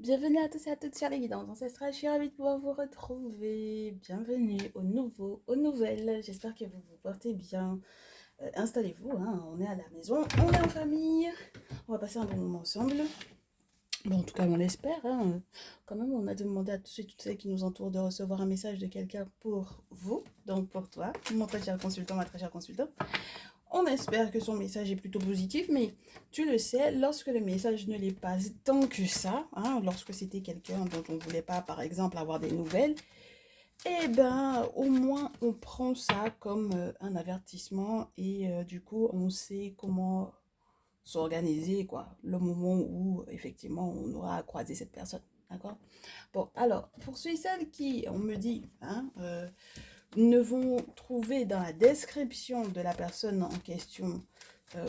Bienvenue à tous et à toutes sur les guidances ancestrales. Je suis ravie de pouvoir vous retrouver. Bienvenue aux nouveaux, aux nouvelles. J'espère que vous vous portez bien. Installez-vous, hein, on est à la maison, on est en famille. On va passer un bon moment ensemble. Bon, en tout cas, on l'espère, hein. Quand même, on a demandé à tous et toutes celles qui nous entourent de recevoir un message de quelqu'un pour vous, donc pour toi, mon très cher consultant, ma très chère consultante. On espère que son message est plutôt positif, mais tu le sais, lorsque le message ne l'est pas tant que ça, hein, lorsque c'était quelqu'un dont on ne voulait pas, par exemple, avoir des nouvelles, eh ben, au moins, on prend ça comme un avertissement et du coup, on sait comment s'organiser, quoi, le moment où, effectivement, on aura croisé cette personne. D'accord? Bon, alors, pour ceux et celles qui, on me dit, hein, ne vont trouver dans la description de la personne en question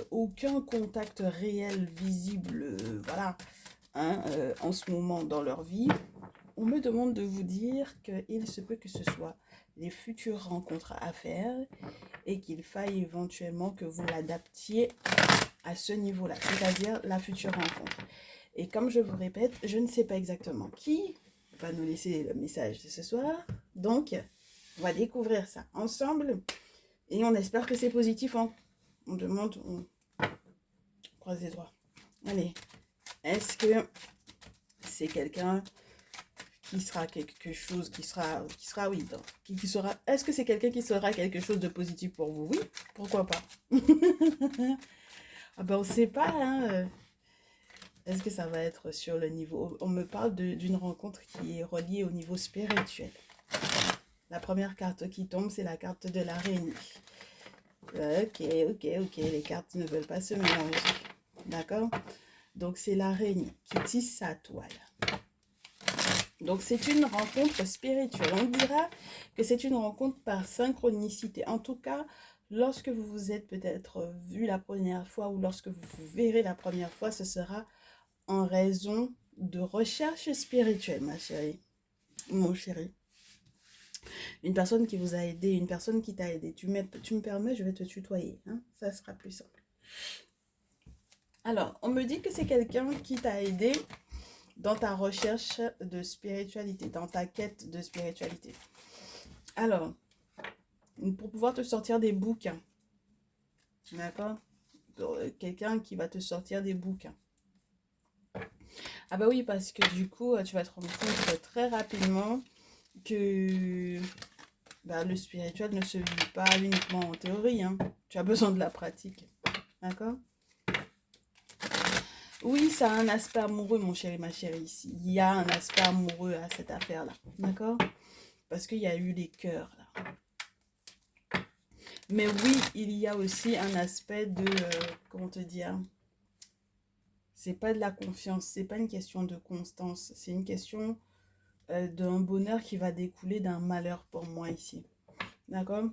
aucun contact réel, visible, voilà, hein, en ce moment dans leur vie, on me demande de vous dire qu'il se peut que ce soit les futures rencontres à faire et qu'il faille éventuellement que vous l'adaptiez à ce niveau-là, c'est-à-dire la future rencontre. Et comme je vous répète, je ne sais pas exactement qui va nous laisser le message de ce soir, donc on va découvrir ça ensemble et on espère que c'est positif. Hein. On demande, on croise les doigts. Allez, est-ce que c'est quelqu'un qui sera quelque chose, oui, qui sera, est-ce que c'est quelqu'un qui sera quelque chose de positif pour vous? Oui, pourquoi pas? Ah ben on sait pas, hein. Est-ce que ça va être sur le niveau, on me parle d'une rencontre qui est reliée au niveau spirituel. La première carte qui tombe, c'est la carte de l'araignée. Ok, les cartes ne veulent pas se mélanger. D'accord? Donc, c'est l'araignée qui tisse sa toile. Donc, c'est une rencontre spirituelle. On dira que c'est une rencontre par synchronicité. En tout cas, lorsque vous vous êtes peut-être vu la première fois ou lorsque vous vous verrez la première fois, ce sera en raison de recherche spirituelle, ma chérie, mon chéri. Une personne qui vous a aidé, une personne qui t'a aidé. Tu me permets, je vais te tutoyer. Hein? Ça sera plus simple. Alors, on me dit que c'est quelqu'un qui t'a aidé dans ta recherche de spiritualité, dans ta quête de spiritualité. Alors, pour pouvoir te sortir des bouquins, d'accord? Quelqu'un qui va te sortir des bouquins. Ah bah oui, parce que du coup, tu vas te rendre compte très rapidement que bah, le spirituel ne se vit pas uniquement en théorie. Hein. Tu as besoin de la pratique. D'accord? Oui, ça a un aspect amoureux, mon chéri, ma chérie, ici. Il y a un aspect amoureux à cette affaire-là. D'accord? Parce qu'il y a eu les cœurs, là. Mais oui, il y a aussi un aspect de... comment te dire? C'est pas de la confiance. C'est pas une question de constance. C'est une question d'un bonheur qui va découler d'un malheur pour moi ici. D'accord?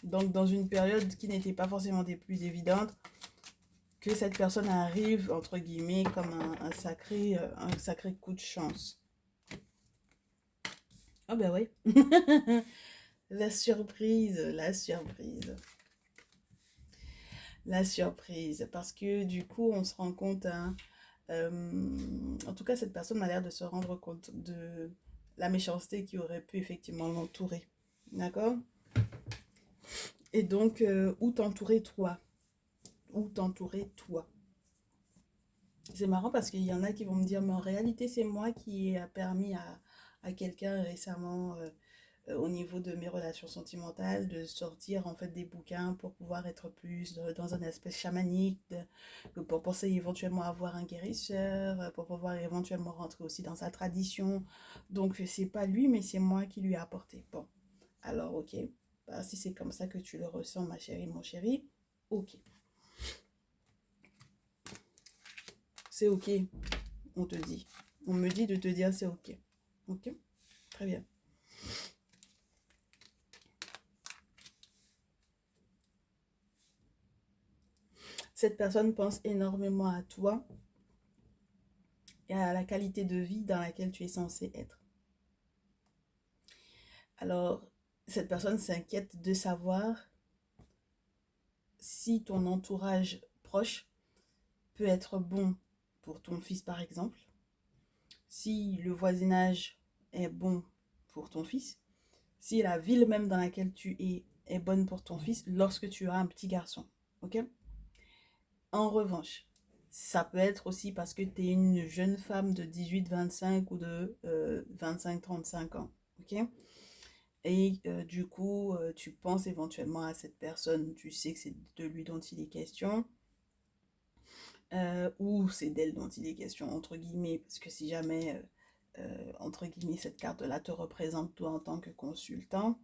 Donc, dans une période qui n'était pas forcément des plus évidentes, que cette personne arrive, entre guillemets, comme un sacré coup de chance. Ah ben oui. La surprise, la surprise. La surprise. Parce que du coup, on se rend compte, hein, en tout cas, cette personne m'a l'air de se rendre compte de la méchanceté qui aurait pu effectivement l'entourer. D'accord? Et donc, où t'entourer toi? Où t'entourer toi? C'est marrant parce qu'il y en a qui vont me dire, mais en réalité, c'est moi qui ai permis à quelqu'un récemment, au niveau de mes relations sentimentales, de sortir en fait des bouquins pour pouvoir être plus dans un aspect chamanique, pour penser éventuellement avoir un guérisseur, pour pouvoir éventuellement rentrer aussi dans sa tradition. Donc, c'est pas lui, mais c'est moi qui lui ai apporté. Bon, alors, ok. Bah, si c'est comme ça que tu le ressens, ma chérie, mon chéri, ok. C'est ok. On te dit. On me dit de te dire c'est ok. Ok? Très bien. Cette personne pense énormément à toi et à la qualité de vie dans laquelle tu es censé être. Alors, cette personne s'inquiète de savoir si ton entourage proche peut être bon pour ton fils par exemple, si le voisinage est bon pour ton fils, si la ville même dans laquelle tu es bonne pour ton fils lorsque tu as un petit garçon. Ok? En revanche, ça peut être aussi parce que tu es une jeune femme de 18-25 ou de 25-35 ans. Ok? Et du coup, tu penses éventuellement à cette personne, tu sais que c'est de lui dont il est question, ou c'est d'elle dont il est question, entre guillemets, parce que si jamais, entre guillemets, cette carte-là te représente toi en tant que consultant,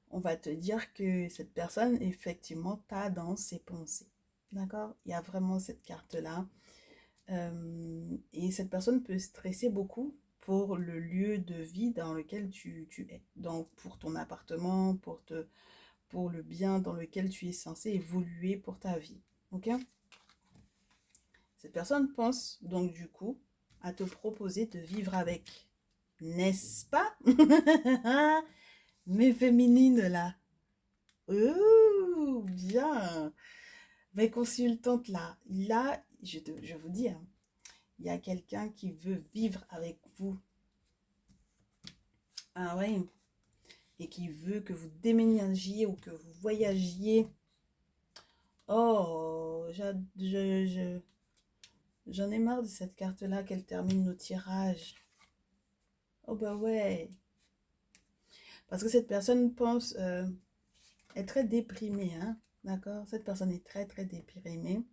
on va te dire que cette personne, effectivement, t'a dans ses pensées. D'accord? Il y a vraiment cette carte-là. Et cette personne peut stresser beaucoup pour le lieu de vie dans lequel tu es. Donc, pour ton appartement, pour le bien dans lequel tu es censé évoluer pour ta vie. Ok? Cette personne pense donc du coup à te proposer de vivre avec. N'est-ce pas? Mes féminines là. Ouh, bien. Mes consultantes là, je vous dis, hein, il y a quelqu'un qui veut vivre avec vous. Ah ouais. Et qui veut que vous déménagiez ou que vous voyagiez. Oh, j'en ai marre de cette carte-là qu'elle termine nos tirages. Oh bah ouais. Parce que cette personne pense, est très déprimée, hein. D'accord? Cette personne est très très déprimée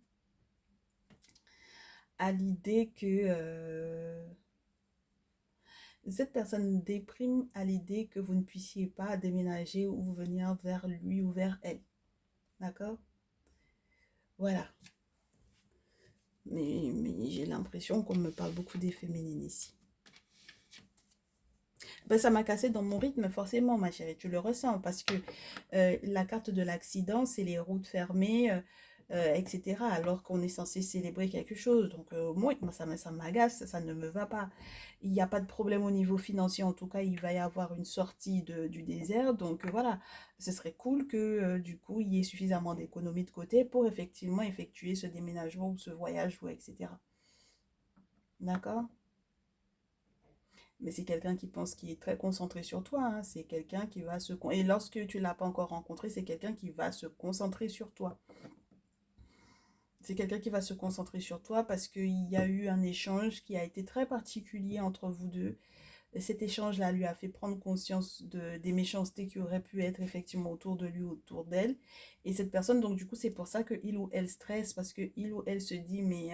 à l'idée que... cette personne déprime à l'idée que vous ne puissiez pas déménager ou venir vers lui ou vers elle. D'accord? Voilà. Mais j'ai l'impression qu'on me parle beaucoup des féminines ici. Ben, ça m'a cassé dans mon rythme, forcément, ma chérie. Tu le ressens parce que la carte de l'accident, c'est les routes fermées, etc. Alors qu'on est censé célébrer quelque chose. Donc, moi, ça m'agace, ça ne me va pas. Il n'y a pas de problème au niveau financier. En tout cas, il va y avoir une sortie du désert. Donc, voilà, ce serait cool que, du coup, il y ait suffisamment d'économies de côté pour effectivement effectuer ce déménagement ou ce voyage, ou etc. D'accord? Mais c'est quelqu'un qui pense, qui est très concentré sur toi, hein. C'est quelqu'un qui va se... Et lorsque tu ne l'as pas encore rencontré, c'est quelqu'un qui va se concentrer sur toi. C'est quelqu'un qui va se concentrer sur toi parce qu'il y a eu un échange qui a été très particulier entre vous deux. Et cet échange-là lui a fait prendre conscience des méchancetés qui auraient pu être effectivement autour de lui, autour d'elle. Et cette personne, donc du coup, c'est pour ça que il ou elle stresse, parce que il ou elle se dit, mais...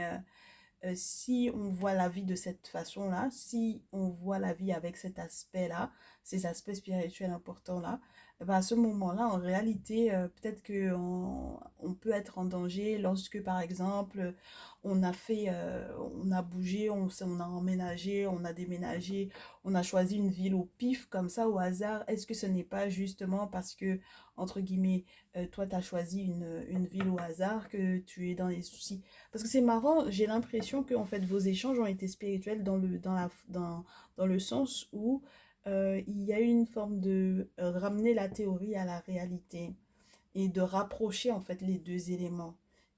si on voit la vie de cette façon-là, si on voit la vie avec cet aspect-là, ces aspects spirituels importants-là, ben à ce moment-là, en réalité, peut-être on peut être en danger lorsque, par exemple, on a bougé, on a emménagé, on a déménagé, on a choisi une ville au pif, comme ça, au hasard. Est-ce que ce n'est pas justement parce que, entre guillemets, toi, tu as choisi une ville au hasard que tu es dans les soucis? Parce que c'est marrant, j'ai l'impression que en fait, vos échanges ont été spirituels dans le sens où il y a eu une forme de ramener la théorie à la réalité et de rapprocher en fait les deux éléments.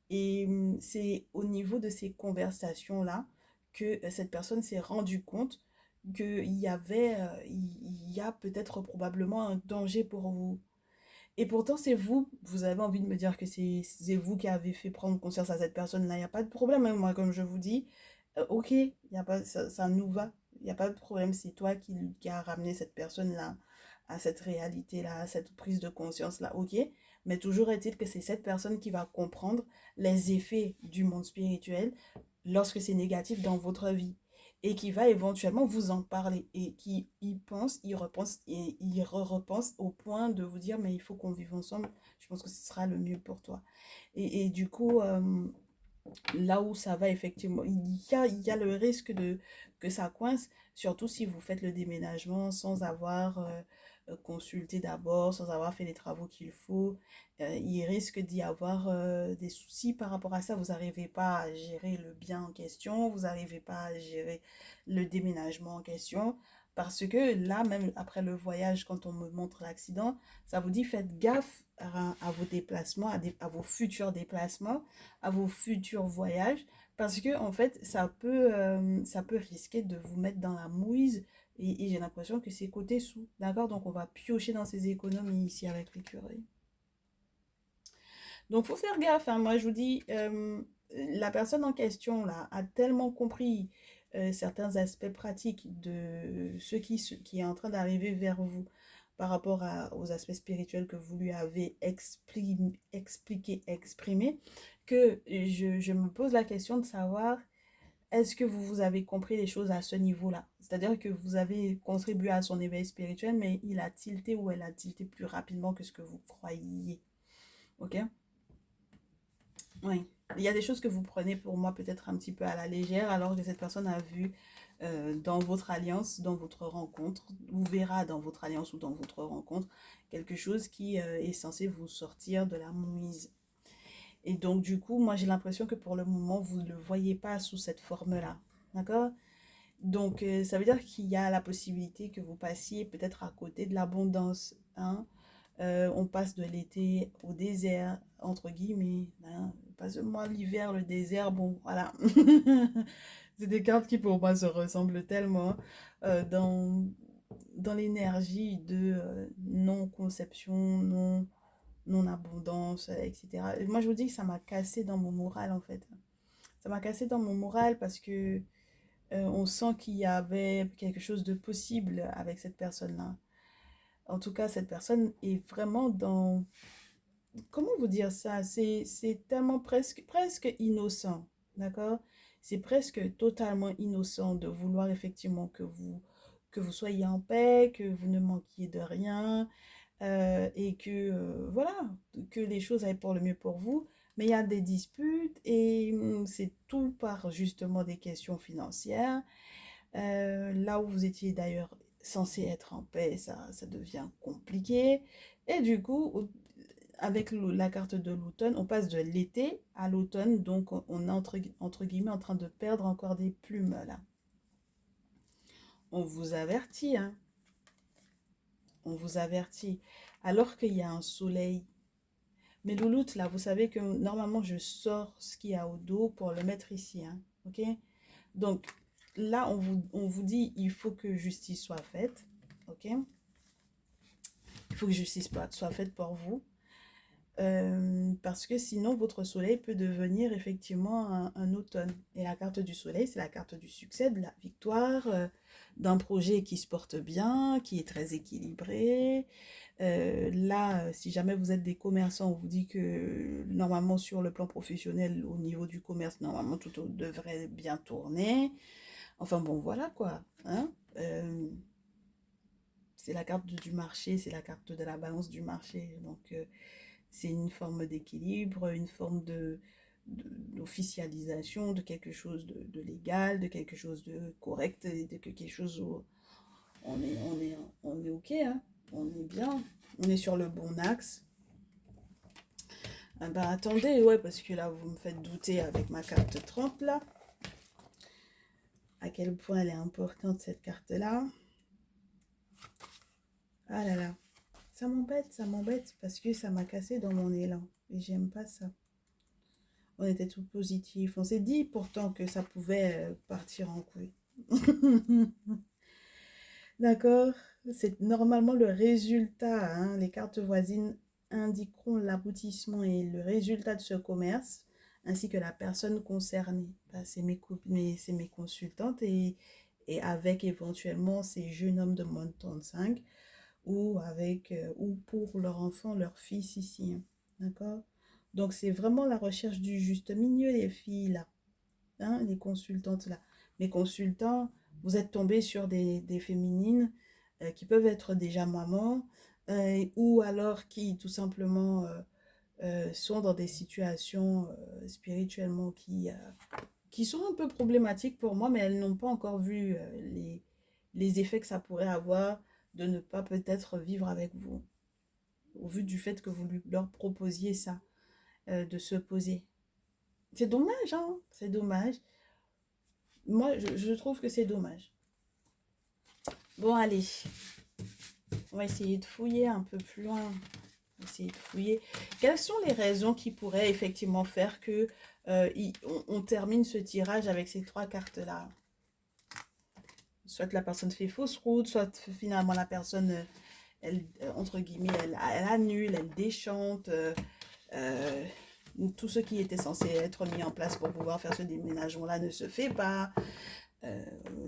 Et c'est au niveau de ces conversations-là que cette personne s'est rendue compte qu'il y avait, il y a peut-être probablement un danger pour vous. Et pourtant, c'est vous, vous avez envie de me dire que c'est vous qui avez fait prendre conscience à cette personne-là. Il n'y a pas de problème, hein. Moi, comme je vous dis, ok, y a pas, ça nous va. Il n'y a pas de problème, c'est toi qui a ramené cette personne-là à cette réalité-là, à cette prise de conscience-là, ok. Mais toujours est-il que c'est cette personne qui va comprendre les effets du monde spirituel lorsque c'est négatif dans votre vie et qui va éventuellement vous en parler et qui y pense, y repense et y repense au point de vous dire mais il faut qu'on vive ensemble, je pense que ce sera le mieux pour toi. Et du coup, là où ça va effectivement, il y a le risque que ça coince, surtout si vous faites le déménagement sans avoir consulté d'abord, sans avoir fait les travaux qu'il faut. Il risque d'y avoir des soucis par rapport à ça. Vous n'arrivez pas à gérer le bien en question, vous n'arrivez pas à gérer le déménagement en question. Parce que là, même après le voyage, quand on me montre l'accident, ça vous dit faites gaffe à vos déplacements, à vos futurs déplacements, à vos futurs voyages, Parce que, en fait, ça peut risquer de vous mettre dans la mouise. Et j'ai l'impression que c'est côté sous. D'accord? Donc, on va piocher dans ces économies ici avec l'écureuil. Donc, faut faire gaffe, hein. Moi, je vous dis, la personne en question, là, a tellement compris certains aspects pratiques de qui est en train d'arriver vers vous par rapport aux aspects spirituels que vous lui avez expliqué, exprimé, que je me pose la question de savoir, est-ce que vous avez compris les choses à ce niveau-là? C'est-à-dire que vous avez contribué à son éveil spirituel, mais il a tilté ou elle a tilté plus rapidement que ce que vous croyiez. Ok? Oui. Il y a des choses que vous prenez pour moi peut-être un petit peu à la légère, alors que cette personne a vu dans votre alliance, dans votre rencontre, ou verra dans votre alliance ou dans votre rencontre, quelque chose qui est censé vous sortir de la mouise. Et donc, du coup, moi, j'ai l'impression que pour le moment, vous ne le voyez pas sous cette forme-là. D'accord? Donc, ça veut dire qu'il y a la possibilité que vous passiez peut-être à côté de l'abondance. Hein? On passe de l'été au désert, entre guillemets. Hein? Pas seulement l'hiver, le désert, bon, voilà. C'est des cartes qui pour moi se ressemblent tellement dans l'énergie de non-conception, non-abondance, etc. Et moi, je vous dis que ça m'a cassé dans mon moral, en fait. Ça m'a cassé dans mon moral parce que on sent qu'il y avait quelque chose de possible avec cette personne-là. En tout cas, cette personne est vraiment dans... Comment vous dire ça? C'est tellement presque innocent, d'accord? C'est presque totalement innocent de vouloir effectivement que vous soyez en paix, que vous ne manquiez de rien, et que, voilà, que les choses aillent pour le mieux pour vous. Mais il y a des disputes et c'est tout par justement des questions financières. Là où vous étiez d'ailleurs censé être en paix, ça devient compliqué. Et du coup, avec la carte de l'automne, on passe de l'été à l'automne, donc on est entre guillemets en train de perdre encore des plumes là. On vous avertit, hein, on vous avertit. Alors qu'il y a un soleil. Mais louloute, là, vous savez que normalement, je sors ce qu'il y a au dos pour le mettre ici, hein, ok? Donc, là, on vous dit, il faut que justice soit faite, ok? Il faut que justice soit faite pour vous. Parce que sinon, votre soleil peut devenir effectivement un automne. Et la carte du soleil, c'est la carte du succès, de la victoire, d'un projet qui se porte bien, qui est très équilibré. Là, si jamais vous êtes des commerçants, on vous dit que normalement sur le plan professionnel, au niveau du commerce, normalement tout devrait bien tourner. Enfin bon, voilà quoi. Hein. C'est la carte du marché, c'est la carte de la balance du marché. Donc, c'est une forme d'équilibre, une forme d'officialisation de quelque chose de légal, de quelque chose de correct, de quelque chose où on est ok, hein, on est bien, on est sur le bon axe. Ah bah attendez, ouais, parce que là vous me faites douter avec ma carte 30 là, à quel point elle est importante cette carte là. Ah là là, ça m'embête parce que ça m'a cassé dans mon élan et j'aime pas ça. On était tout positif. On s'est dit pourtant que ça pouvait partir en couille. D'accord? C'est normalement le résultat. Hein. Les cartes voisines indiqueront l'aboutissement et le résultat de ce commerce, ainsi que la personne concernée. Bah, c'est mes consultantes et avec éventuellement ces jeunes hommes de moins de 35 ou avec ou pour leur enfant, leur fils ici. Hein. D'accord? Donc c'est vraiment la recherche du juste milieu, les filles là, hein, les consultantes là. Mes consultants, vous êtes tombés sur des féminines qui peuvent être déjà mamans ou alors qui tout simplement sont dans des situations spirituellement qui sont un peu problématiques pour moi, mais elles n'ont pas encore vu les effets que ça pourrait avoir de ne pas peut-être vivre avec vous, au vu du fait que vous leur proposiez ça, de se poser. C'est dommage, hein, c'est dommage. Moi, je trouve que c'est dommage. Bon, allez, on va essayer de fouiller un peu plus loin. essayer de fouiller. Quelles sont les raisons qui pourraient effectivement faire que on termine ce tirage avec ces 3 cartes-là? Soit la personne fait fausse route, soit finalement la personne, elle, entre guillemets, elle annule, elle déchante. Euh, tout ce qui était censé être mis en place pour pouvoir faire ce déménagement-là ne se fait pas.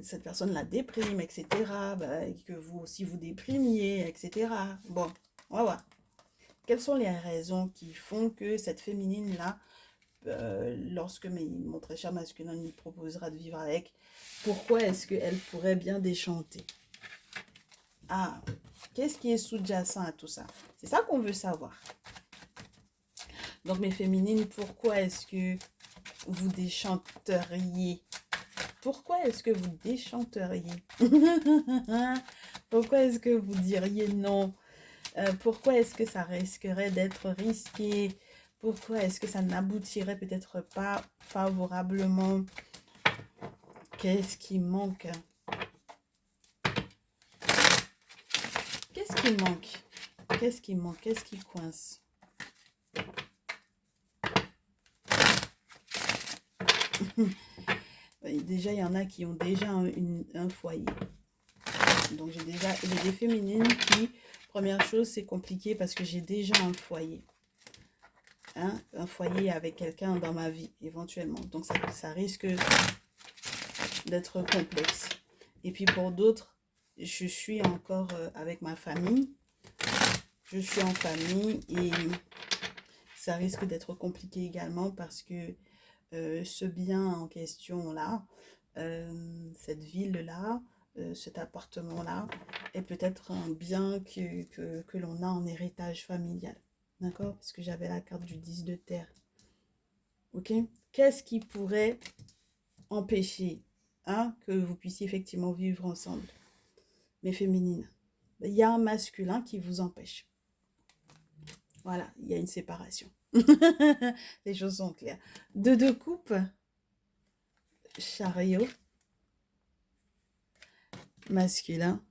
Cette personne la déprime, etc. Bah, et que vous aussi vous déprimiez, etc. Bon, on va voir. Quelles sont les raisons qui font que cette féminine-là, lorsque mon très cher masculin lui proposera de vivre avec, pourquoi est-ce qu'elle pourrait bien déchanter? Ah, qu'est-ce qui est sous-jacent à tout ça? C'est ça qu'on veut savoir. Donc, mes féminines, pourquoi est-ce que vous déchanteriez? Pourquoi est-ce que vous déchanteriez? Pourquoi est-ce que vous diriez non? Pourquoi est-ce que ça risquerait d'être risqué? Pourquoi est-ce que ça n'aboutirait peut-être pas favorablement? Qu'est-ce qui manque? Qu'est-ce qui manque? Qu'est-ce qui manque? Qu'est-ce qui coince? Déjà, il y en a qui ont déjà un foyer. Donc, j'ai des féminines qui, première chose, c'est compliqué parce que j'ai déjà un foyer. Hein, un foyer avec quelqu'un dans ma vie, éventuellement. Donc, ça risque d'être complexe. Et puis, pour d'autres, je suis encore avec ma famille. Je suis en famille et ça risque d'être compliqué également parce que ce bien en question-là, cette ville-là, cet appartement-là, est peut-être un bien que l'on a en héritage familial. D'accord? Parce que j'avais la carte du 10 de terre. Ok? Qu'est-ce qui pourrait empêcher que vous puissiez effectivement vivre ensemble? Mes féminines. Il y a un masculin qui vous empêche. Voilà, il y a une séparation. Les choses sont claires. Deux coupes, chariot, masculin,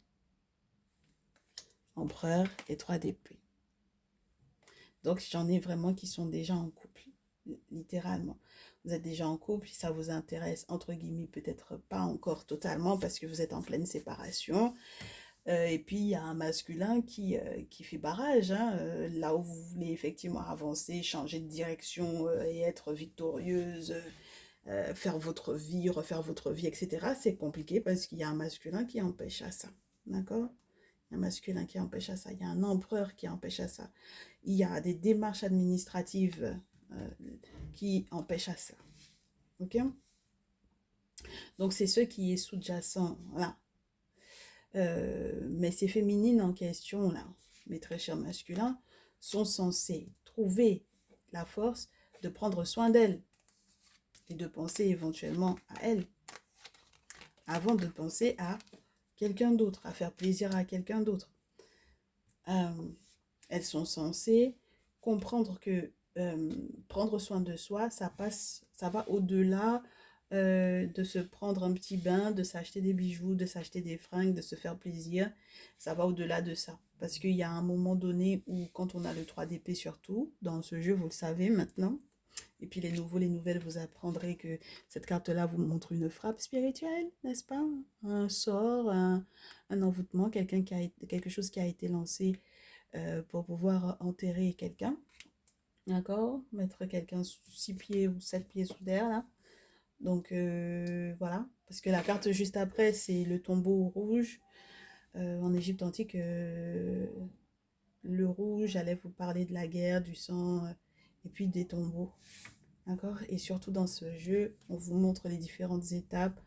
empereur et 3 d'épée. Donc, j'en ai vraiment qui sont déjà en couple, littéralement. Vous êtes déjà en couple, ça vous intéresse, entre guillemets, peut-être pas encore totalement parce que vous êtes en pleine séparation. Et puis, il y a un masculin qui fait barrage, hein, là où vous voulez effectivement avancer, changer de direction et être victorieuse, faire votre vie, refaire votre vie, etc. C'est compliqué parce qu'il y a un masculin qui empêche à ça. D'accord? Il y a un masculin qui empêche à ça. Il y a un empereur qui empêche à ça. Il y a des démarches administratives qui empêchent à ça. Ok? Donc, c'est ce qui est sous-jacent. Voilà. Mais ces féminines en question, là, mes très chers masculins, sont censés trouver la force de prendre soin d'elles et de penser éventuellement à elles avant de penser à quelqu'un d'autre, à faire plaisir à quelqu'un d'autre. Elles sont censées comprendre que prendre soin de soi, ça va au-delà de se prendre un petit bain, de s'acheter des bijoux, de s'acheter des fringues, de se faire plaisir. Ça va au-delà de ça. Parce qu'il y a un moment donné où, quand on a le 3 d'épée surtout, dans ce jeu, vous le savez maintenant, et puis les nouveaux, les nouvelles, vous apprendrez que cette carte-là vous montre une frappe spirituelle, n'est-ce pas? Un sort, un envoûtement, quelque chose qui a été lancé pour pouvoir enterrer quelqu'un. D'accord? Mettre quelqu'un 6 pieds ou 7 pieds sous terre, là. Donc, voilà. Parce que la carte juste après, c'est le tombeau rouge. En Égypte antique, le rouge allait vous parler de la guerre, du sang, et puis des tombeaux. D'accord? Et surtout dans ce jeu, on vous montre les différentes étapes.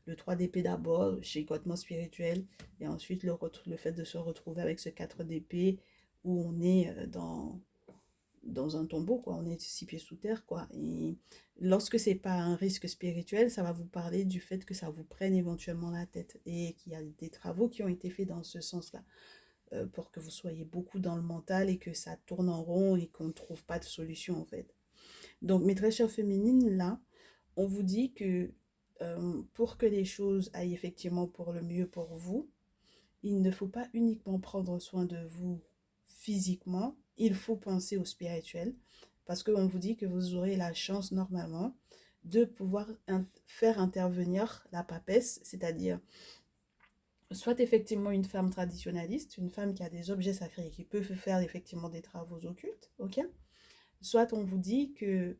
Le 3 d'épée d'abord, le chicotement spirituel. Et ensuite, le fait de se retrouver avec ce 4 d'épée où on est dans un tombeau, quoi. On est 6 pieds sous terre, quoi. Et lorsque c'est pas un risque spirituel, ça va vous parler du fait que ça vous prenne éventuellement la tête et qu'il y a des travaux qui ont été faits dans ce sens-là pour que vous soyez beaucoup dans le mental et que ça tourne en rond et qu'on ne trouve pas de solution, en fait. Donc, mes très chères féminines, là, on vous dit que pour que les choses aillent effectivement pour le mieux pour vous, il ne faut pas uniquement prendre soin de vous physiquement, il faut penser au spirituel parce qu'on vous dit que vous aurez la chance normalement de pouvoir faire intervenir la papesse, c'est-à-dire soit effectivement une femme traditionnaliste, une femme qui a des objets sacrés et qui peut faire effectivement des travaux occultes, ok? Soit on vous dit que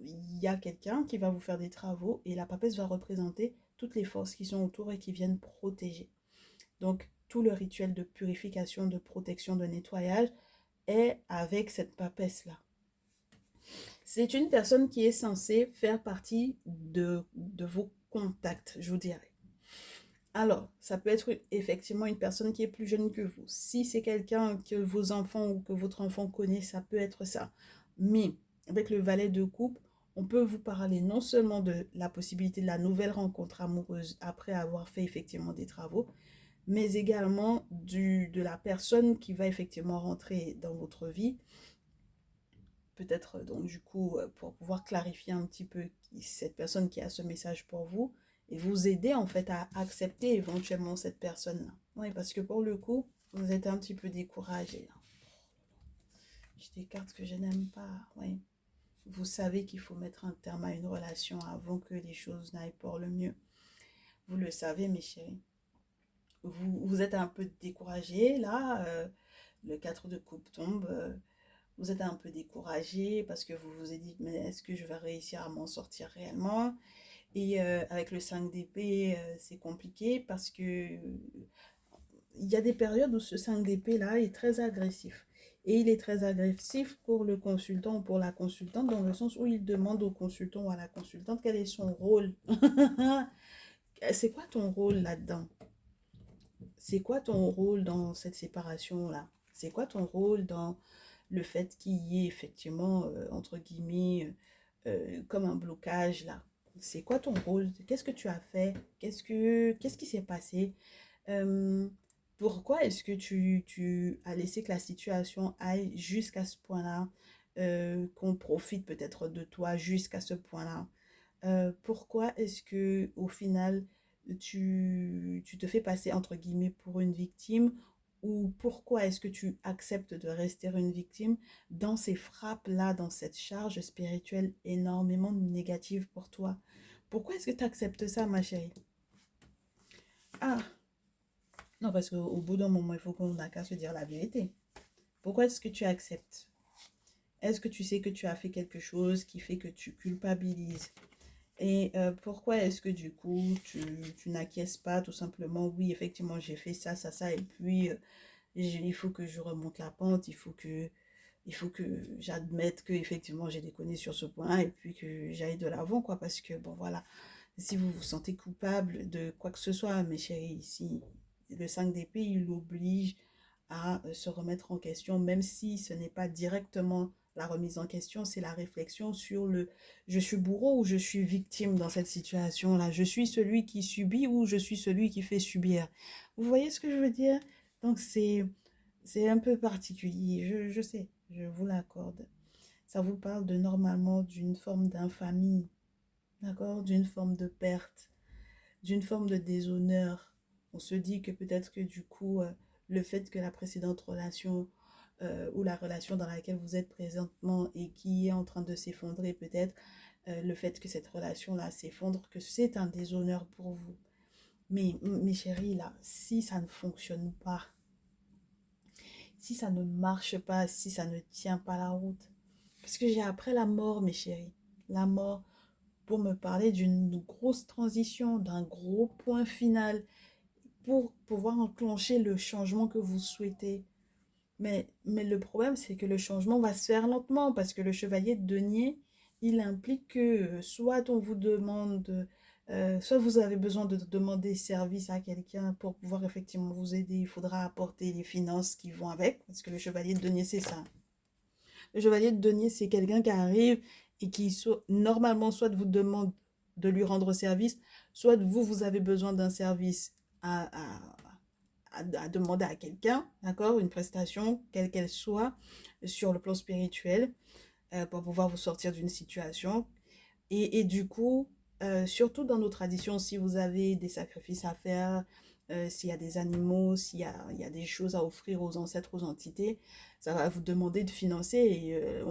il y a quelqu'un qui va vous faire des travaux et la papesse va représenter toutes les forces qui sont autour et qui viennent protéger. Donc tout le rituel de purification, de protection, de nettoyage est avec cette papesse-là. C'est une personne qui est censée faire partie de vos contacts, je vous dirais. Alors, ça peut être effectivement une personne qui est plus jeune que vous. Si c'est quelqu'un que vos enfants ou que votre enfant connaît, ça peut être ça. Mais avec le valet de coupe, on peut vous parler non seulement de la possibilité de la nouvelle rencontre amoureuse après avoir fait effectivement des travaux, mais également de la personne qui va effectivement rentrer dans votre vie. Peut-être donc du coup pour pouvoir clarifier un petit peu cette personne qui a ce message pour vous et vous aider en fait à accepter éventuellement cette personne-là. Oui, parce que pour le coup, vous êtes un petit peu découragé. J'ai des cartes que je n'aime pas. Oui. Vous savez qu'il faut mettre un terme à une relation avant que les choses n'aillent pour le mieux. Vous le savez, mes chéris. Vous êtes un peu découragé là. Le 4 de coupe tombe. Vous êtes un peu découragé parce que vous vous êtes dit, mais est-ce que je vais réussir à m'en sortir réellement? Et avec le 5 d'épée, c'est compliqué parce que il y a des périodes où ce 5 d'épée là est très agressif. Et il est très agressif pour le consultant ou pour la consultante dans le sens où il demande au consultant ou à la consultante quel est son rôle. C'est quoi ton rôle là-dedans? C'est quoi ton rôle dans cette séparation-là? C'est quoi ton rôle dans le fait qu'il y ait effectivement, entre guillemets, comme un blocage là? C'est quoi ton rôle? Qu'est-ce que tu as fait? Qu'est-ce qui s'est passé? Euh, Pourquoi est-ce que tu as laissé que la situation aille jusqu'à ce point-là? Qu'on profite peut-être de toi jusqu'à ce point-là? Pourquoi est-ce que au final tu te fais passer entre guillemets pour une victime ou pourquoi est-ce que tu acceptes de rester une victime dans ces frappes-là, dans cette charge spirituelle énormément négative pour toi? Pourquoi est-ce que tu acceptes ça, ma chérie? Ah, non, parce qu'au bout d'un moment, il faut qu'on ait qu'à se dire la vérité. Pourquoi est-ce que tu acceptes? Est-ce que tu sais que tu as fait quelque chose qui fait que tu culpabilises? Et pourquoi est-ce que du coup, tu n'acquiesces pas tout simplement, oui, effectivement, j'ai fait ça, ça, ça, et puis il faut que je remonte la pente, il faut que j'admette que effectivement j'ai déconné sur ce point et puis que j'aille de l'avant, quoi, parce que bon, voilà, si vous vous sentez coupable de quoi que ce soit, mes chéris, ici, le 5 d'épée, il oblige à se remettre en question, même si ce n'est pas directement la remise en question, c'est la réflexion sur le je suis bourreau ou je suis victime dans cette situation-là, je suis celui qui subit ou je suis celui qui fait subir. Vous voyez ce que je veux dire? Donc c'est un peu particulier, je sais, je vous l'accorde. Ça vous parle de normalement d'une forme d'infamie, d'accord? D'une forme de perte, d'une forme de déshonneur. On se dit que peut-être que du coup, le fait que la précédente relation ou la relation dans laquelle vous êtes présentement et qui est en train de s'effondrer, peut-être le fait que cette relation-là s'effondre, que c'est un déshonneur pour vous. Mais mes chéris, là, si ça ne fonctionne pas, si ça ne marche pas, si ça ne tient pas la route, parce que j'ai après la mort, mes chéris, la mort pour me parler d'une grosse transition, d'un gros point final, pour pouvoir enclencher le changement que vous souhaitez. Mais le problème, c'est que le changement va se faire lentement parce que le chevalier de denier, il implique que soit on vous demande, soit vous avez besoin de demander service à quelqu'un pour pouvoir effectivement vous aider, il faudra apporter les finances qui vont avec, parce que le chevalier de denier, c'est ça. Le chevalier de denier, c'est quelqu'un qui arrive et qui, normalement, soit vous demande de lui rendre service, soit vous avez besoin d'un service à demander à quelqu'un, d'accord, une prestation, quelle qu'elle soit, sur le plan spirituel, pour pouvoir vous sortir d'une situation. Et du coup, surtout dans nos traditions, si vous avez des sacrifices à faire, s'il y a des animaux, il y a des choses à offrir aux ancêtres, aux entités, ça va vous demander de financer et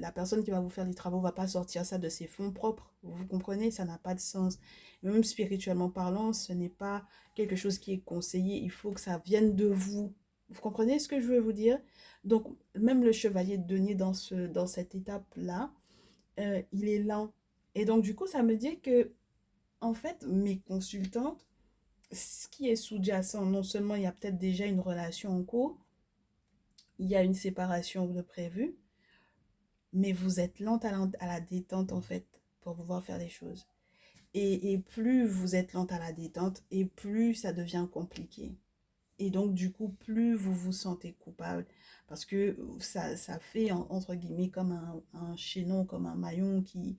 la personne qui va vous faire les travaux va pas sortir ça de ses fonds propres. Vous comprenez? Ça n'a pas de sens. Même spirituellement parlant, ce n'est pas quelque chose qui est conseillé. Il faut que ça vienne de vous. Vous comprenez ce que je veux vous dire? Donc, même le chevalier de denier dans cette étape-là, il est lent. Et donc, du coup, ça me dit que, en fait, mes consultantes, ce qui est sous-jacent, non seulement il y a peut-être déjà une relation en cours, il y a une séparation de prévue, mais vous êtes lente à la détente, en fait, pour pouvoir faire les choses. Et plus vous êtes lente à la détente, et plus ça devient compliqué. Et donc, du coup, plus vous vous sentez coupable, parce que ça fait, entre guillemets, comme un chaînon, comme un maillon qui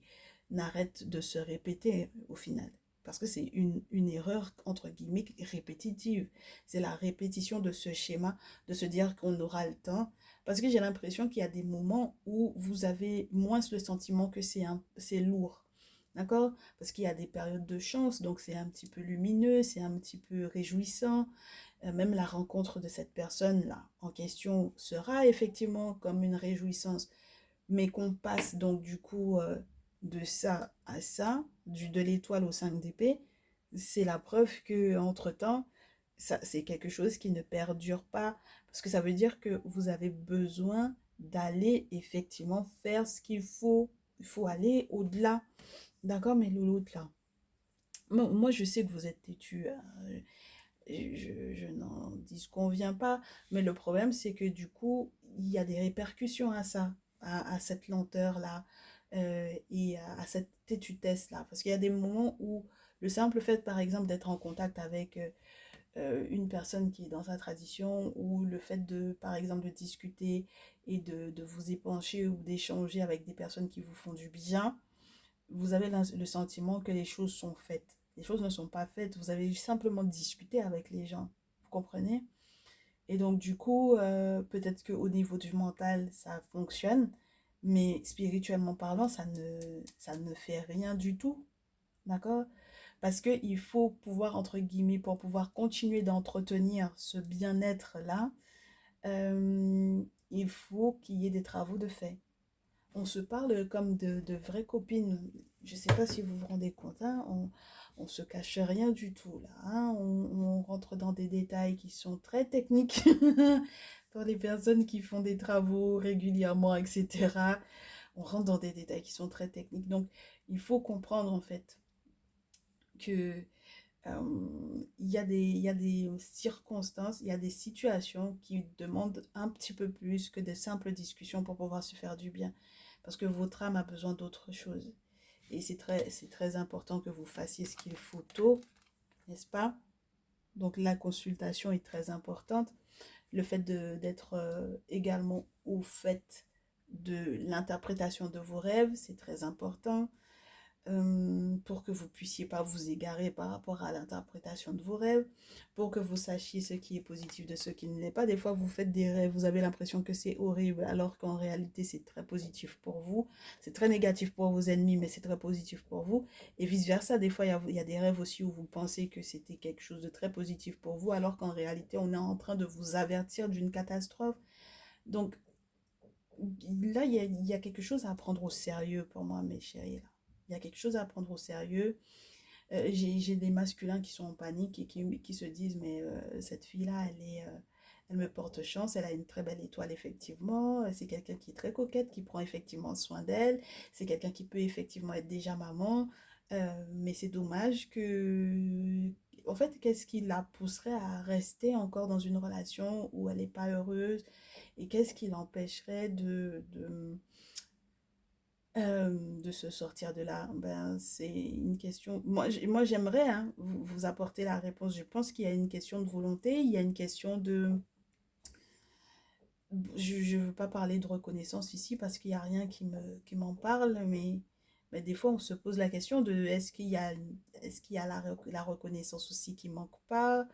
n'arrête de se répéter au final. Parce que c'est une erreur, entre guillemets, répétitive. C'est la répétition de ce schéma, de se dire qu'on aura le temps. Parce que j'ai l'impression qu'il y a des moments où vous avez moins le sentiment que c'est lourd. D'accord? Parce qu'il y a des périodes de chance, donc c'est un petit peu lumineux, c'est un petit peu réjouissant. Même la rencontre de cette personne-là en question sera effectivement comme une réjouissance, mais qu'on passe donc du coup de ça à ça, de l'étoile au 5 d'épée, c'est la preuve que entre-temps, ça, c'est quelque chose qui ne perdure pas, parce que ça veut dire que vous avez besoin d'aller effectivement faire ce qu'il faut. Il faut aller au-delà. D'accord, mais l'autre là. Moi, je sais que vous êtes têtu, hein. Je n'en disconviens pas, mais le problème, c'est que du coup, il y a des répercussions à ça, à cette lenteur-là, et à cette têtutesse-là. Parce qu'il y a des moments où le simple fait, par exemple, d'être en contact avec une personne qui est dans sa tradition, ou le fait de, par exemple, de discuter et de vous épancher ou d'échanger avec des personnes qui vous font du bien, vous avez le sentiment que les choses sont faites. Les choses ne sont pas faites. Vous avez simplement discuté avec les gens. Vous comprenez? Et donc, du coup, peut-être qu'au niveau du mental, ça fonctionne, mais spirituellement parlant, ça ne fait rien du tout. D'accord? Parce qu'il faut pouvoir, entre guillemets, pour pouvoir continuer d'entretenir ce bien-être-là, il faut qu'il y ait des travaux de fait. On se parle comme de vraies copines. Je ne sais pas si vous vous rendez compte, hein, on se cache rien du tout là, hein. On rentre dans des détails qui sont très techniques pour les personnes qui font des travaux régulièrement, etc. On rentre dans des détails qui sont très techniques. Donc, il faut comprendre en fait que il y a des circonstances, il y a des situations qui demandent un petit peu plus que de simples discussions pour pouvoir se faire du bien. Parce que votre âme a besoin d'autre chose. Et c'est très important que vous fassiez ce qu'il faut tôt, n'est-ce pas? Donc la consultation est très importante. Le fait d'être également au fait de l'interprétation de vos rêves, c'est très important, pour que vous puissiez pas vous égarer par rapport à l'interprétation de vos rêves, pour que vous sachiez ce qui est positif de ce qui ne l'est pas. Des fois, vous faites des rêves, vous avez l'impression que c'est horrible, alors qu'en réalité, c'est très positif pour vous. C'est très négatif pour vos ennemis, mais c'est très positif pour vous. Et vice-versa, des fois, il y a des rêves aussi où vous pensez que c'était quelque chose de très positif pour vous, alors qu'en réalité, on est en train de vous avertir d'une catastrophe. Donc, là, il y a quelque chose à prendre au sérieux pour moi, mes chéris, là. Il y a quelque chose à prendre au sérieux. J'ai des masculins qui sont en panique et qui se disent, mais cette fille-là, elle me porte chance, elle a une très belle étoile, effectivement. C'est quelqu'un qui est très coquette, qui prend effectivement soin d'elle. C'est quelqu'un qui peut effectivement être déjà maman. Mais c'est dommage que... En fait, qu'est-ce qui la pousserait à rester encore dans une relation où elle n'est pas heureuse? Et qu'est-ce qui l'empêcherait de se sortir de là? Ben, c'est une question. Moi j'aimerais, hein, vous apporter la réponse. Je pense qu'il y a une question de volonté, il y a une question de. Je ne veux pas parler de reconnaissance ici parce qu'il n'y a rien qui m'en parle, mais des fois on se pose la question de est-ce qu'il y a la reconnaissance aussi qui manque pas,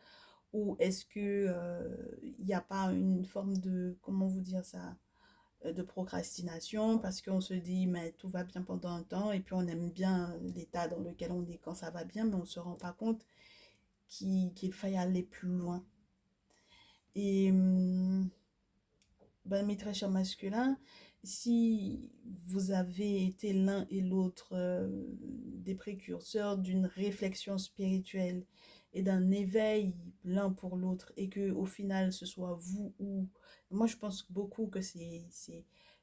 ou est-ce que il n'y a pas une forme de, comment vous dire ça, de procrastination parce qu'on se dit mais tout va bien pendant un temps et puis on aime bien l'état dans lequel on est quand ça va bien, mais on ne se rend pas compte qu'il faille aller plus loin. Et ben, mes très chers masculins, si vous avez été l'un et l'autre des précurseurs d'une réflexion spirituelle et d'un éveil l'un pour l'autre, et que au final ce soit vous ou moi, je pense beaucoup que c'est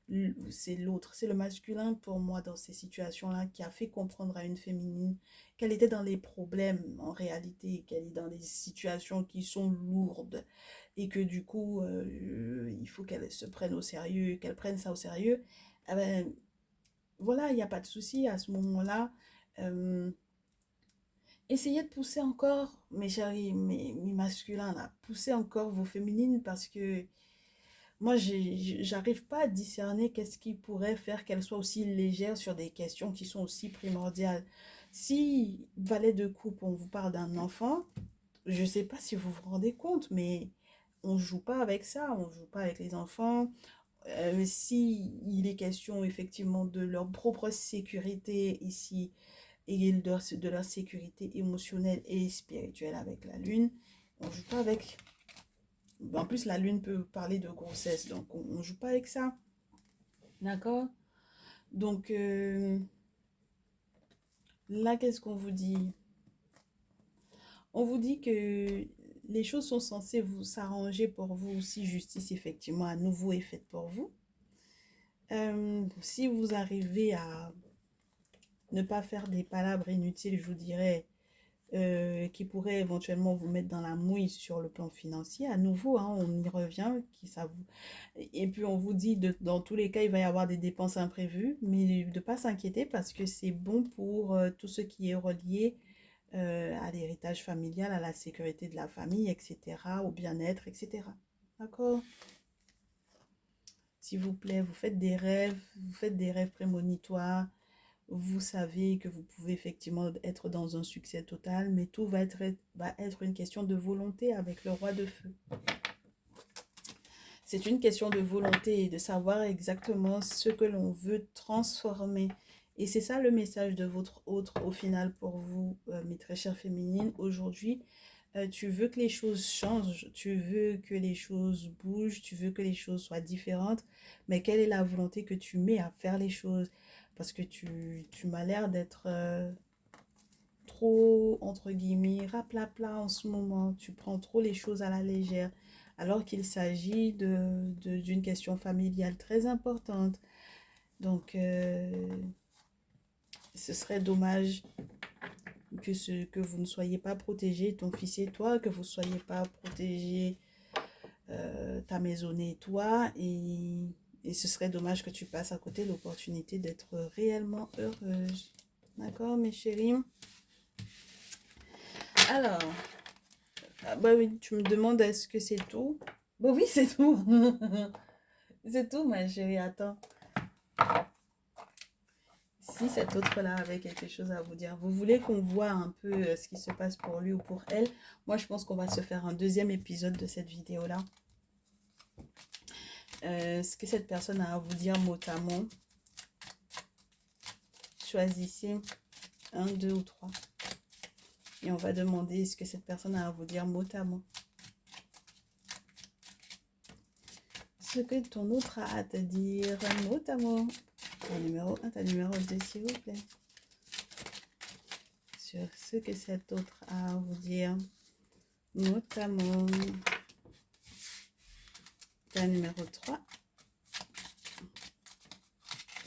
l'autre, c'est le masculin pour moi dans ces situations-là qui a fait comprendre à une féminine qu'elle était dans les problèmes en réalité, qu'elle est dans des situations qui sont lourdes et que du coup, il faut qu'elle se prenne au sérieux, qu'elle prenne ça au sérieux. Eh ben, voilà, il n'y a pas de souci à ce moment-là. Euh, Essayez de pousser encore, mes chéris, mes masculins, là, poussez encore vos féminines parce que moi, j'arrive pas à discerner qu'est-ce qui pourrait faire qu'elle soit aussi légère sur des questions qui sont aussi primordiales. Si, valet de coupe, on vous parle d'un enfant, je sais pas si vous vous rendez compte, mais on joue pas avec ça, on joue pas avec les enfants. Si il est question effectivement de leur propre sécurité ici et de leur sécurité émotionnelle et spirituelle avec la lune, on joue pas avec. En plus, la lune peut parler de grossesse, donc on joue pas avec ça. D'accord? Donc là, qu'est-ce qu'on vous dit? On vous dit que les choses sont censées vous s'arranger pour vous si justice effectivement à nouveau est faite pour vous. Si vous arrivez à ne pas faire des palabres inutiles, je vous dirais, qui pourraient éventuellement vous mettre dans la mouise sur le plan financier, à nouveau, hein, on y revient, et puis on vous dit, dans tous les cas, il va y avoir des dépenses imprévues, mais de ne pas s'inquiéter parce que c'est bon pour tout ce qui est relié à l'héritage familial, à la sécurité de la famille, etc., au bien-être, etc. D'accord? S'il vous plaît, vous faites des rêves prémonitoires, vous savez que vous pouvez effectivement être dans un succès total, mais tout va être une question de volonté avec le roi de feu. C'est une question de volonté et de savoir exactement ce que l'on veut transformer. Et c'est ça le message de votre autre au final pour vous, mes très chères féminines. Aujourd'hui, tu veux que les choses changent, tu veux que les choses bougent, tu veux que les choses soient différentes, mais quelle est la volonté que tu mets à faire les choses? Parce que tu m'as l'air d'être trop, entre guillemets, raplapla en ce moment. Tu prends trop les choses à la légère, alors qu'il s'agit d'une question familiale très importante. Donc, ce serait dommage que vous ne soyez pas protégés, ton fils et toi, que vous ne soyez pas protégés, ta maisonnée et toi, et ce serait dommage que tu passes à côté de l'opportunité d'être réellement heureuse. D'accord, mes chéris? Alors, ah bah oui, tu me demandes est-ce que c'est tout? Bah oui, c'est tout. C'est tout, ma chérie. Attends. Si cet autre-là avait quelque chose à vous dire, vous voulez qu'on voit un peu ce qui se passe pour lui ou pour elle? Moi, je pense qu'on va se faire un deuxième épisode de cette vidéo-là. Ce que cette personne a à vous dire mot à mot. Choisissez un, deux ou trois. Et on va demander ce que cette personne a à vous dire mot à mot. Ce que ton autre a à te dire mot à mot. Ta numéro 1, ta numéro 2, s'il vous plaît. Sur ce que cet autre a à vous dire mot à mot. Ta numéro 3.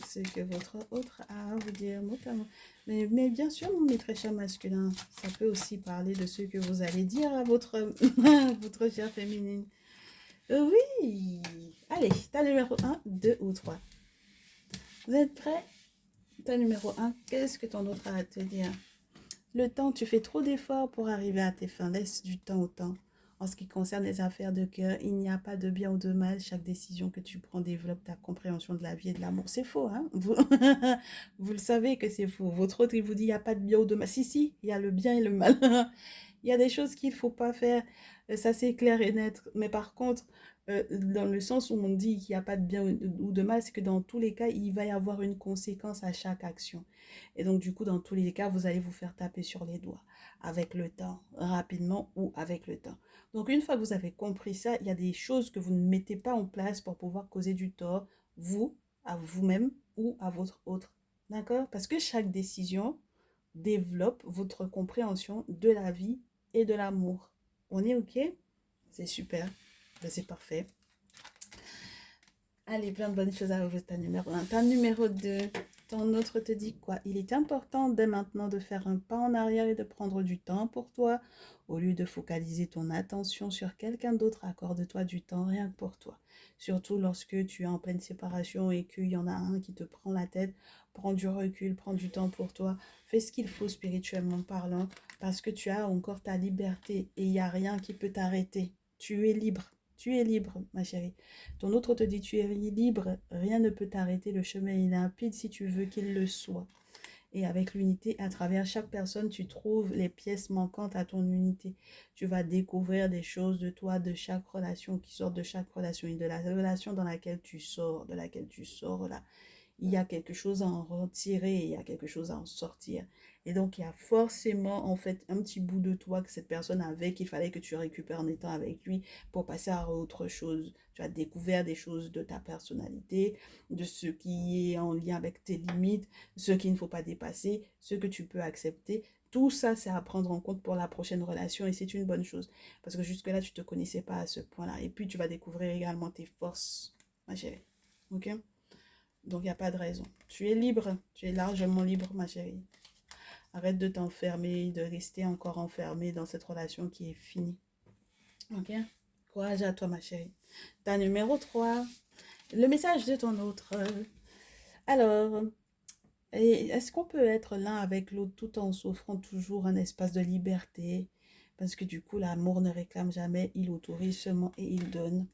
Ce que votre autre a à vous dire mot à mot. Mais bien sûr, mes très chers masculins, ça peut aussi parler de ce que vous allez dire à votre, votre chère féminine. Oui. Allez, ta numéro 1, 2 ou 3. Vous êtes prêts? Ta numéro 1, qu'est-ce que ton autre a à te dire? Le temps, tu fais trop d'efforts pour arriver à tes fins. Laisse du temps au temps. En ce qui concerne les affaires de cœur, il n'y a pas de bien ou de mal. Chaque décision que tu prends développe ta compréhension de la vie et de l'amour. C'est faux, hein? Vous le savez que c'est faux. Votre autre, il vous dit, il n'y a pas de bien ou de mal. Si, il y a le bien et le mal. Il y a des choses qu'il ne faut pas faire. Ça, c'est clair et net. Mais par contre, dans le sens où on dit qu'il n'y a pas de bien ou de mal, c'est que dans tous les cas, il va y avoir une conséquence à chaque action. Et donc, du coup, dans tous les cas, vous allez vous faire taper sur les doigts avec le temps, rapidement ou avec le temps. Donc, une fois que vous avez compris ça, il y a des choses que vous ne mettez pas en place pour pouvoir causer du tort, vous, à vous-même ou à votre autre. D'accord? Parce que chaque décision développe votre compréhension de la vie et de l'amour. On est OK? C'est super. Ben, c'est parfait. Allez, plein de bonnes choses à rajouter. Ta numéro 1. Ta numéro 2. Ton autre te dit quoi? Il est important dès maintenant de faire un pas en arrière et de prendre du temps pour toi. Au lieu de focaliser ton attention sur quelqu'un d'autre, accorde-toi du temps rien que pour toi. Surtout lorsque tu es en pleine séparation et qu'il y en a un qui te prend la tête. Prends du recul, prends du temps pour toi. Fais ce qu'il faut spirituellement parlant parce que tu as encore ta liberté et il n'y a rien qui peut t'arrêter. Tu es libre. Tu es libre, ma chérie. Ton autre te dit, tu es libre, rien ne peut t'arrêter, le chemin est limpide si tu veux qu'il le soit. Et avec l'unité, à travers chaque personne, tu trouves les pièces manquantes à ton unité. Tu vas découvrir des choses de toi, de chaque relation qui sort de chaque relation et de la relation dans laquelle tu sors, de laquelle tu sors là. Il y a quelque chose à en retirer, il y a quelque chose à en sortir. Et donc, il y a forcément, en fait, un petit bout de toi que cette personne avait qu'il fallait que tu récupères en étant avec lui pour passer à autre chose. Tu as découvert des choses de ta personnalité, de ce qui est en lien avec tes limites, ce qu'il ne faut pas dépasser, ce que tu peux accepter. Tout ça, c'est à prendre en compte pour la prochaine relation et c'est une bonne chose. Parce que jusque-là, tu ne te connaissais pas à ce point-là. Et puis, tu vas découvrir également tes forces, ma chérie. Ok? Donc, il n'y a pas de raison. Tu es libre. Tu es largement libre, ma chérie. Arrête de t'enfermer, de rester encore enfermé dans cette relation qui est finie. Ok? Courage à toi, ma chérie. Ta numéro 3. Le message de ton autre. Alors, est-ce qu'on peut être l'un avec l'autre tout en s'offrant toujours un espace de liberté? Parce que du coup, l'amour ne réclame jamais, il autorise seulement et il donne.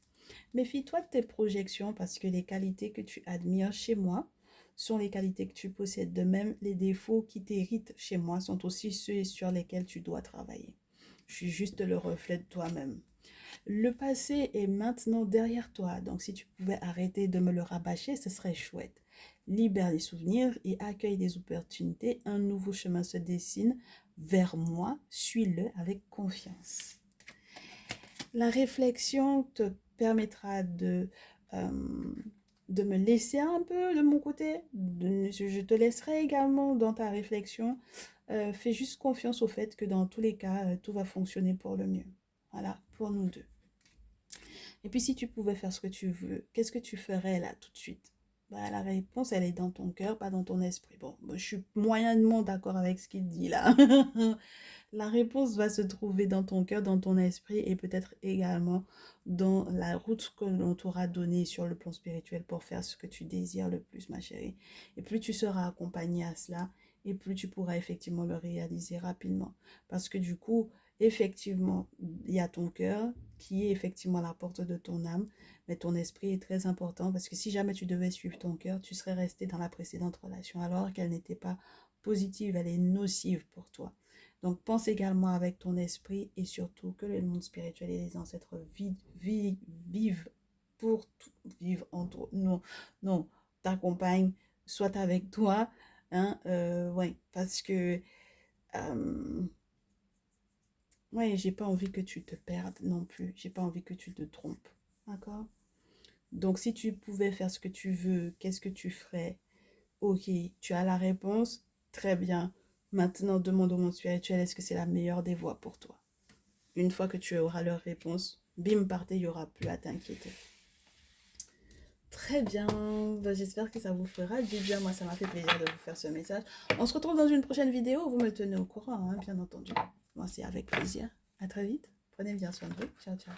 Méfie-toi de tes projections parce que les qualités que tu admires chez moi sont les qualités que tu possèdes. De même, les défauts qui t'héritent chez moi sont aussi ceux sur lesquels tu dois travailler. Je suis juste le reflet de toi-même. Le passé est maintenant derrière toi, donc si tu pouvais arrêter de me le rabâcher, ce serait chouette. Libère les souvenirs et accueille des opportunités. Un nouveau chemin se dessine vers moi. Suis-le avec confiance. La réflexion te permettra de me laisser un peu de mon côté. Je te laisserai également dans ta réflexion. Fais juste confiance au fait que dans tous les cas, tout va fonctionner pour le mieux. Voilà, pour nous deux. Et puis si tu pouvais faire ce que tu veux, qu'est-ce que tu ferais là tout de suite? Bah, la réponse, elle est dans ton cœur, pas dans ton esprit. Bon, je suis moyennement d'accord avec ce qu'il dit là. La réponse va se trouver dans ton cœur, dans ton esprit et peut-être également dans la route que l'on t'aura donnée sur le plan spirituel pour faire ce que tu désires le plus, ma chérie. Et plus tu seras accompagné à cela, et plus tu pourras effectivement le réaliser rapidement. Parce que du coup, effectivement, il y a ton cœur qui est effectivement la porte de ton âme, mais ton esprit est très important parce que si jamais tu devais suivre ton cœur, tu serais resté dans la précédente relation alors qu'elle n'était pas positive, elle est nocive pour toi. Donc pense également avec ton esprit et surtout que le monde spirituel et les ancêtres vivent pour tout, vivent entre non, non, t'accompagnent, soit avec toi, hein, ouais, parce que ouais, j'ai pas envie que tu te perdes non plus, j'ai pas envie que tu te trompes, d'accord? Donc si tu pouvais faire ce que tu veux, qu'est-ce que tu ferais? Ok, tu as la réponse, très bien. Maintenant, demande au monde spirituel, est-ce que c'est la meilleure des voies pour toi? Une fois que tu auras leur réponse, bim, partez, il n'y aura plus à t'inquiéter. Très bien, ben, j'espère que ça vous fera du bien. Moi, ça m'a fait plaisir de vous faire ce message. On se retrouve dans une prochaine vidéo. Vous me tenez au courant, hein, bien entendu. Moi, c'est avec plaisir. À très vite. Prenez bien soin de vous. Ciao, ciao.